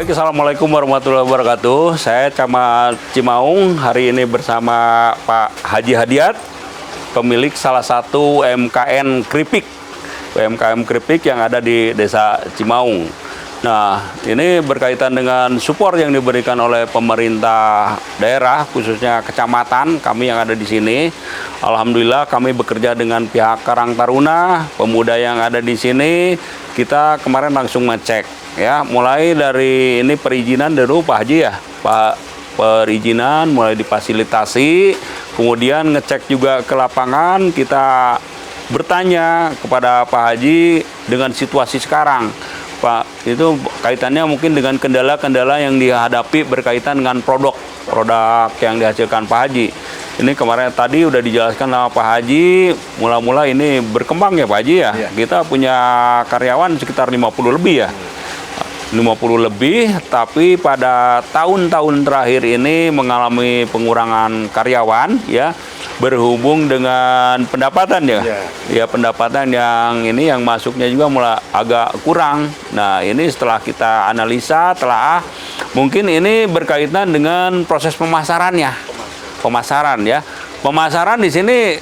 Baik, Assalamualaikum warahmatullahi wabarakatuh. Saya Camat Cimaung, hari ini bersama Pak Haji Hadiat, pemilik salah satu UMKM keripik yang ada di Desa Cimaung. Nah, ini berkaitan dengan support yang diberikan oleh pemerintah daerah, khususnya kecamatan kami yang ada di sini. Alhamdulillah kami bekerja dengan pihak Karang Taruna, pemuda yang ada di sini. Kita kemarin langsung ngecek, ya, mulai dari ini perizinan dulu Pak Haji ya, Pak, perizinan mulai difasilitasi, kemudian ngecek juga ke lapangan, kita bertanya kepada Pak Haji dengan situasi sekarang. Pak, itu kaitannya mungkin dengan kendala-kendala yang dihadapi berkaitan dengan produk yang dihasilkan Pak Haji. Ini kemarin tadi udah dijelaskan sama Pak Haji, mula-mula ini berkembang ya Pak Haji ya. Iya. Kita punya karyawan sekitar 50 lebih ya. 50 lebih, tapi pada tahun-tahun terakhir ini mengalami pengurangan karyawan ya. Berhubung dengan pendapatan ya, ya pendapatan yang ini yang masuknya juga mulai agak kurang. Nah ini setelah kita analisa, mungkin ini berkaitan dengan proses pemasaran ya. Pemasaran di sini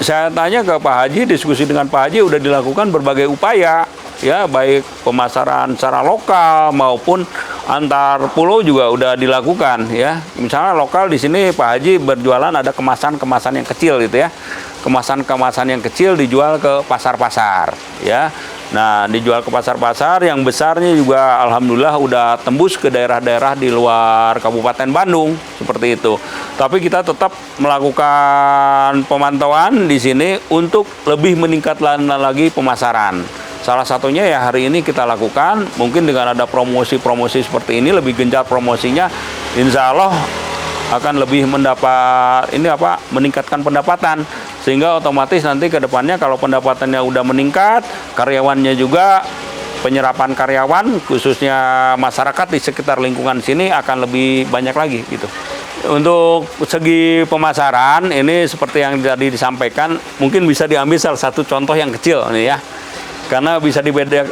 saya tanya ke Pak Haji, diskusi dengan Pak Haji udah dilakukan berbagai upaya ya, baik pemasaran secara lokal maupun antar pulau juga udah dilakukan ya. Misalnya lokal di sini Pak Haji berjualan ada kemasan-kemasan yang kecil gitu ya. Kemasan-kemasan yang kecil dijual ke pasar-pasar ya. Nah, dijual ke pasar-pasar yang besarnya juga alhamdulillah udah tembus ke daerah-daerah di luar Kabupaten Bandung seperti itu. Tapi kita tetap melakukan pemantauan di sini untuk lebih meningkatkan lagi pemasaran. Salah satunya ya hari ini kita lakukan, mungkin dengan ada promosi-promosi seperti ini, lebih gencar promosinya, insya Allah akan lebih meningkatkan pendapatan. Sehingga otomatis nanti ke depannya kalau pendapatannya udah meningkat, karyawannya juga, penyerapan karyawan, khususnya masyarakat di sekitar lingkungan sini akan lebih banyak lagi gitu. Untuk segi pemasaran, ini seperti yang tadi disampaikan, mungkin bisa diambil salah satu contoh yang kecil nih ya. Karena bisa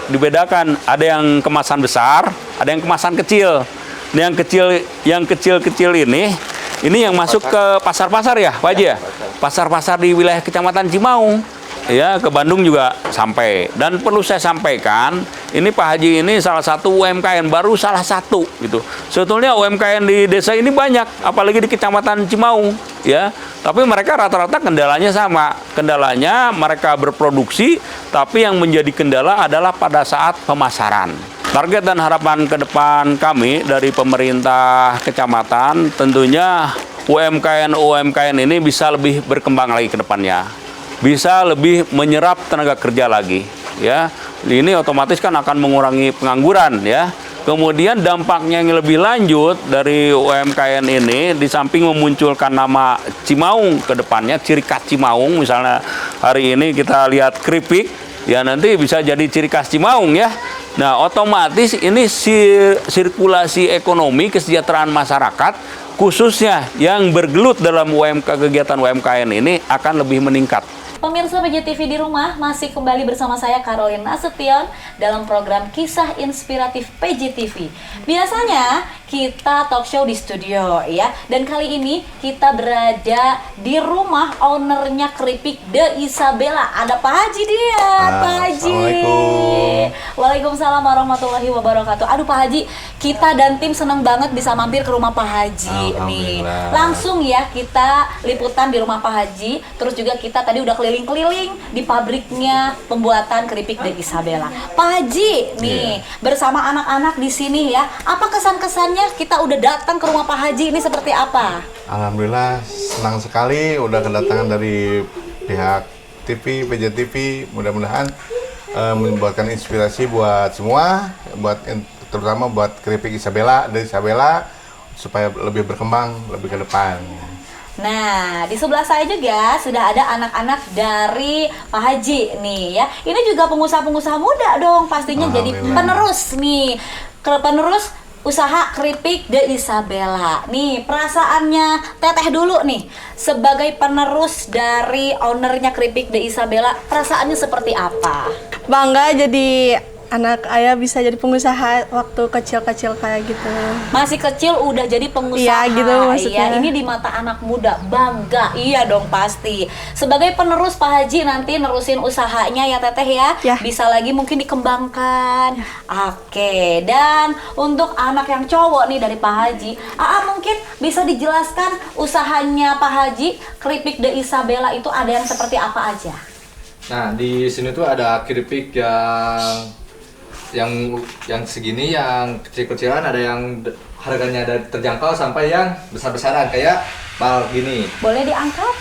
dibedakan, ada yang kemasan besar, ada yang kemasan kecil. Yang kecil ini yang masuk ke pasar-pasar ya, Pak Haji ya? Pasar-pasar di wilayah Kecamatan Cimaung. Ya, ke Bandung juga sampai. Dan perlu saya sampaikan, ini Pak Haji ini salah satu UMKM, baru salah satu gitu. Sebetulnya UMKM di desa ini banyak, apalagi di Kecamatan Cimaung, ya. Tapi mereka rata-rata kendalanya sama. Kendalanya mereka berproduksi, tapi yang menjadi kendala adalah pada saat pemasaran. Target dan harapan ke depan kami dari pemerintah kecamatan tentunya UMKM ini bisa lebih berkembang lagi ke depannya. Bisa lebih menyerap tenaga kerja lagi, ya. Ini otomatis kan akan mengurangi pengangguran, ya. Kemudian dampaknya yang lebih lanjut dari UMKM ini, di samping memunculkan nama Cimaung ke depannya, ciri khas Cimaung, misalnya hari ini kita lihat keripik, ya nanti bisa jadi ciri khas Cimaung ya. Nah otomatis ini sirkulasi ekonomi, kesejahteraan masyarakat, khususnya yang bergelut dalam kegiatan UMKM ini akan lebih meningkat. Pemirsa PJTV di rumah, masih kembali bersama saya Caroline Nasution dalam program Kisah Inspiratif PJTV. Biasanya kita talk show di studio ya, dan kali ini kita berada di rumah ownernya keripik De Isabella. Ada Pak Haji dia, Pak Haji. Assalamualaikum. Waalaikumsalam warahmatullahi wabarakatuh. Aduh Pak Haji, kita dan tim seneng banget bisa mampir ke rumah Pak Haji nih. Langsung ya kita liputan di rumah Pak Haji, terus juga kita tadi udah keliling-keliling di pabriknya pembuatan keripik De Isabella. Pak Haji nih bersama anak-anak di sini ya. Apa kesan-kesannya kita udah datang ke rumah Pak Haji ini seperti apa? Alhamdulillah senang sekali udah kedatangan dari pihak TV PJTV. Mudah-mudahan membuatkan inspirasi buat semua, terutama buat keripik De Isabella supaya lebih berkembang lebih ke depan. Nah, di sebelah saya juga sudah ada anak-anak dari Pak Haji nih ya. Ini juga pengusaha-pengusaha muda dong pastinya, jadi penerus nih. Penerus usaha keripik De Isabella. Nih, perasaannya Teteh dulu nih. Sebagai penerus dari ownernya keripik De Isabella, perasaannya seperti apa? Bangga jadi anak ayah bisa jadi pengusaha waktu kecil-kecil kayak gitu. Masih kecil udah jadi pengusaha. Iya, gitu maksudnya. Iya, ini di mata anak muda bangga. Iya dong pasti. Sebagai penerus Pak Haji nanti nerusin usahanya ya Teteh ya. Ya. Bisa lagi mungkin dikembangkan. Oke. Dan untuk anak yang cowok nih dari Pak Haji, mungkin bisa dijelaskan usahanya Pak Haji Keripik De Isabella itu ada yang seperti apa aja? Nah, di sini tuh ada keripik yang segini, yang kecil-kecilan, ada yang harganya dari terjangkau sampai yang besar-besaran kayak bal gini. Boleh diangkat,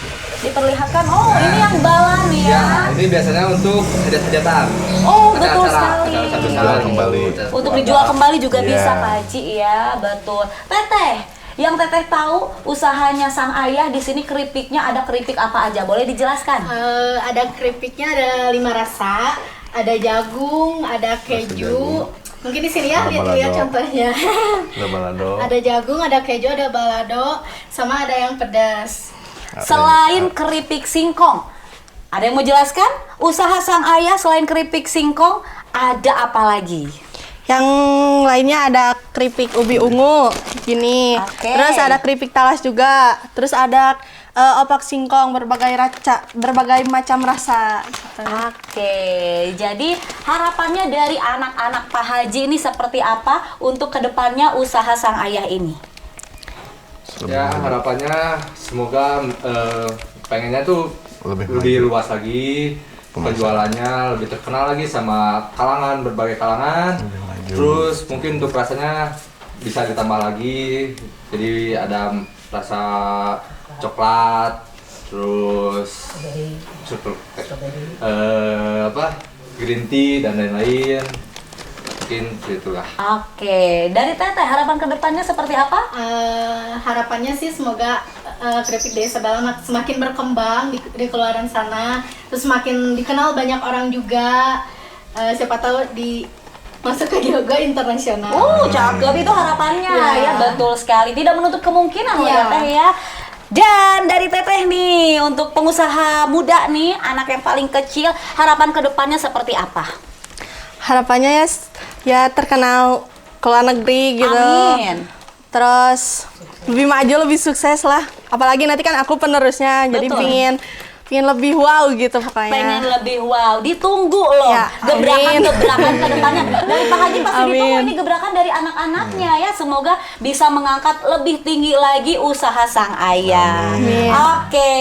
diperlihatkan. Oh, ini yang balan ya. Ya, ini biasanya untuk hajat-hajatan. Oh, betul sekali. Acara besar Dijual kembali. Untuk dijual kembali juga Iya. bisa Pak Haji ya, betul. Teteh, yang Teteh tahu usahanya sang ayah di sini keripiknya ada keripik apa aja? Boleh dijelaskan? Ada keripiknya ada 5 rasa, ada jagung, ada keju. Mungkin di sini ya, Ada lihat balado. contohnya. Ada balado. Ada jagung, ada keju, ada balado, sama ada yang pedas. Selain keripik singkong, ada yang mau jelaskan? Usaha sang ayah selain keripik singkong ada apa lagi? Yang lainnya ada keripik ubi ungu gini. Oke. Terus ada keripik talas juga. Terus ada opak singkong berbagai macam rasa. Gitu. Oke, jadi harapannya dari anak-anak Pak Haji ini seperti apa untuk kedepannya usaha sang ayah ini? Ya, harapannya semoga pengennya tuh Lebih lebih maju. luas lagi penjualannya, lebih terkenal lagi sama berbagai kalangan. Terus mungkin untuk rasanya bisa ditambah lagi, jadi ada rasa coklat, terus green tea dan lain-lain, mungkin gitulah. Oke, dari Teteh harapan kedepannya seperti apa? Harapannya sih semoga keripik De Isabella semakin berkembang di keluaran sana, terus semakin dikenal banyak orang juga. Siapa tahu masuk ke yoga internasional. Cakep itu harapannya Iya. ya, betul sekali. Tidak menutup kemungkinan loh Iya. ya Teh ya. Dan dari Teteh nih, untuk pengusaha muda nih, anak yang paling kecil, harapan kedepannya seperti apa? Harapannya ya terkenal ke luar negeri gitu. Amin. Terus lebih maju, lebih sukses lah. Apalagi nanti kan aku penerusnya, jadi Betul. pingin lebih wow gitu pokoknya. Pengen lebih wow, ditunggu loh Ya, amin. gebrakan ke depannya. Dari Pak Haji pasti ditunggu Amin. ini gebrakan dari anak-anaknya ya. Semoga bisa mengangkat lebih tinggi lagi usaha sang ayah. Amin. Oke,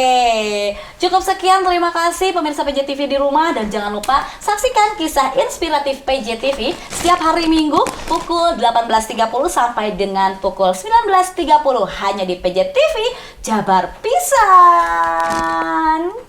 cukup sekian. Terima kasih pemirsa PJTV di rumah. Dan jangan lupa saksikan kisah inspiratif PJTV setiap hari Minggu pukul 18.30 sampai dengan pukul 19.30 hanya di PJTV Jabar Pisan.